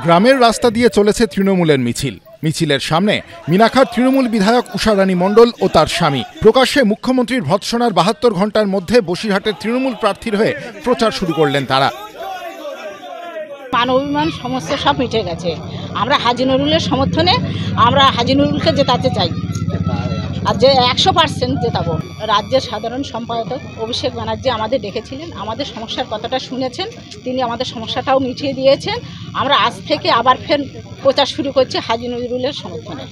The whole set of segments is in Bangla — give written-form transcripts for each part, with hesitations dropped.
গ্রামের রাস্তা দিয়ে চলেছে তৃণমূলের মিছিল। মিছিলের সামনে মিনাখার তৃণমূল বিধায়ক উষারানী মণ্ডল ও তার স্বামী। প্রকাশ্যে মুখ্যমন্ত্রীর ভৎসনার ৭২ ঘন্টার মধ্যে বসিরহাটের তৃণমূল প্রার্থীর হয়ে প্রচার শুরু করলেন তারা। মান অভিমান সমস্যা সব মিটে গেছে। আমরা হাজী নুরুলের সমর্থনে আমরা হাজী নুরুলকে জেতাতে চাই, আর যে 100% জেতাবো। রাজ্যের সাধারণ সম্পাদক অভিষেক ব্যানার্জি আমাদের ডেকেছিলেন, আমাদের সমস্যার কথাটা শুনেছেন, তিনি আমাদের সমস্যাটাও মিটিয়ে দিয়েছেন। আমরা আজ থেকে আবার ফের প্রচার শুরু করছি হাজী নুরুলের সমর্থনে।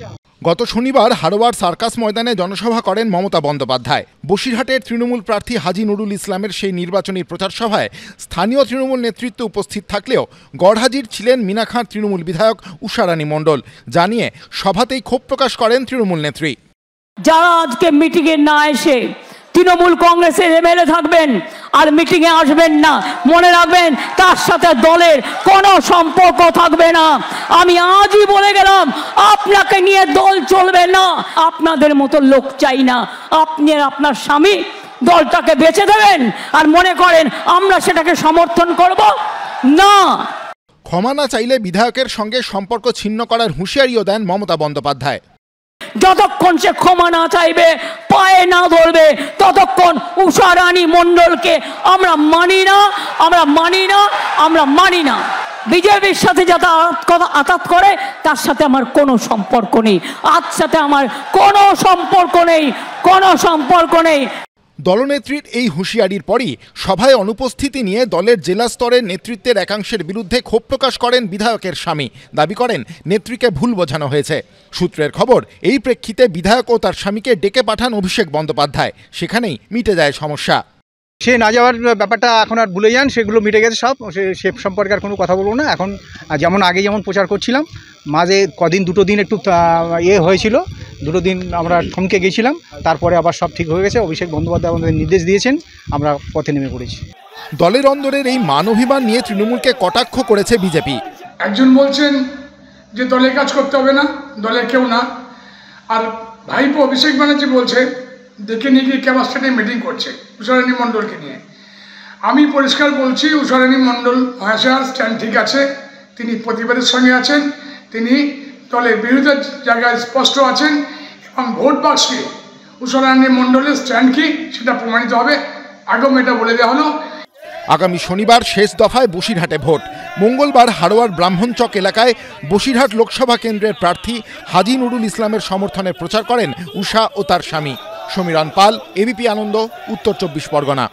গত শনিবার হারোয়ার সার্কাস ময়দানে জনসভা করেন মমতা বন্দ্যোপাধ্যায়। বসিরহাটের তৃণমূল প্রার্থী হাজী নুরুল ইসলামের সেই নির্বাচনী প্রচার সভায় স্থানীয় তৃণমূল নেতৃত্ব উপস্থিত থাকলেও গড়হাজির ছিলেন মিনাখার তৃণমূল বিধায়ক উষারানী মণ্ডল। জানিয়ে সভাতেই ক্ষোভ প্রকাশ করেন তৃণমূল নেত্রী। যারা আজকে মিটিংয়ে না এসে তৃণমূল কংগ্রেসের এমএলএ থাকবেন আর মিটিংয়ে আসবেন না, মনে রাখবেন তার সাথে দলের কোনো সম্পর্ক থাকবে না। আমি আজই বলে গেলাম, আপনাকে নিয়ে দল চলবে না। আপনাদের মতো লোক চাই না। আপনি আপনার স্বামী দলটাকে বেছে দেবেন আর মনে করেন আমরা সেটাকে সমর্থন করব না। ক্ষমা না চাইলে বিধায়কের সঙ্গে সম্পর্ক ছিন্ন করার হুঁশিয়ারিও দেন মমতা বন্দ্যোপাধ্যায়। যতক্ষণ সে ক্ষমা না চাইবে, পায়ে না ধরবে, ততক্ষণ উষারানী মণ্ডলকে আমরা মানি না, আমরা মানি না, আমরা মানি না। বিজেপির সাথে যাতে আঘাত করে তার সাথে আমার কোনো সম্পর্ক নেই, আজ সাথে আমার কোনো সম্পর্ক নেই, কোনো সম্পর্ক নেই। দলনেত্রীর এই হুঁশিয়ারির পরই সভায় অনুপস্থিতি নিয়ে দলের জেলা স্তরের নেতৃত্বের একাংশের বিরুদ্ধে ক্ষোভ প্রকাশ করেন বিধায়কের স্বামী। দাবি করেন নেত্রীকে ভুল বোঝানো হয়েছে। সূত্রের খবর, এই প্রেক্ষিতে বিধায়ক ও তার স্বামীকে ডেকে পাঠান অভিষেক বন্দ্যোপাধ্যায়। সেখানেই মিটে যায় সমস্যা। সে না যাওয়ার ব্যাপারটা এখন আর ভুলে যান, সেগুলো মিটে গেছে সব। সে সম্পর্কে আর কোনো কথা বলবো না। এখন যেমন আগে যেমন প্রচার করছিলাম, মাঝে দুটো দিন একটু হয়েছিল, দুটো দিন আমরা থমকে গেছিলাম, তারপরে আবার সব ঠিক হয়ে গেছে। অভিষেক বন্দ্যোপাধ্যায় আমাদের নির্দেশ দিয়েছেন, আমরা পথে নেমে পড়েছি। দলের অন্দরের এই মান অভিমান নিয়ে তৃণমূলকে কটাক্ষ করেছে বিজেপি। একজন বলছেন যে দলের কাজ করতে হবে না, দলের কেউ না, আর ভাইপো অভিষেক ব্যানার্জি বলছে দেখে নিয়ে গিয়ে ক্যাপাসিটি মিটিং করছে উষারানী মণ্ডলকে নিয়ে। আমি পরিষ্কার বলছি, উষারানী মণ্ডল মহাশয়ার স্ট্যান্ড ঠিক আছে, তিনি প্রতিবাদের সঙ্গে আছেন, তিনি দলের বিরোধী জায়গায় স্পষ্ট আছেন, এবং ভোট বাক্সে উষারানী মণ্ডলের স্ট্যান্ড কি সেটা প্রমাণিত হবে। আগেও এটা বলে দেওয়া হলো। আগামী শনিবার শেষ দফায় বসিরহাটে ভোট। মঙ্গলবার হারোয়ার ব্রাহ্মণচক এলাকায় বসিরহাট লোকসভা কেন্দ্রের প্রার্থী হাজী নুরুল ইসলামের সমর্থনে প্রচার করেন উষা ও তার স্বামী। সমীরণ পাল, এবিপি আনন্দ, উত্তর ২৪ পরগনা।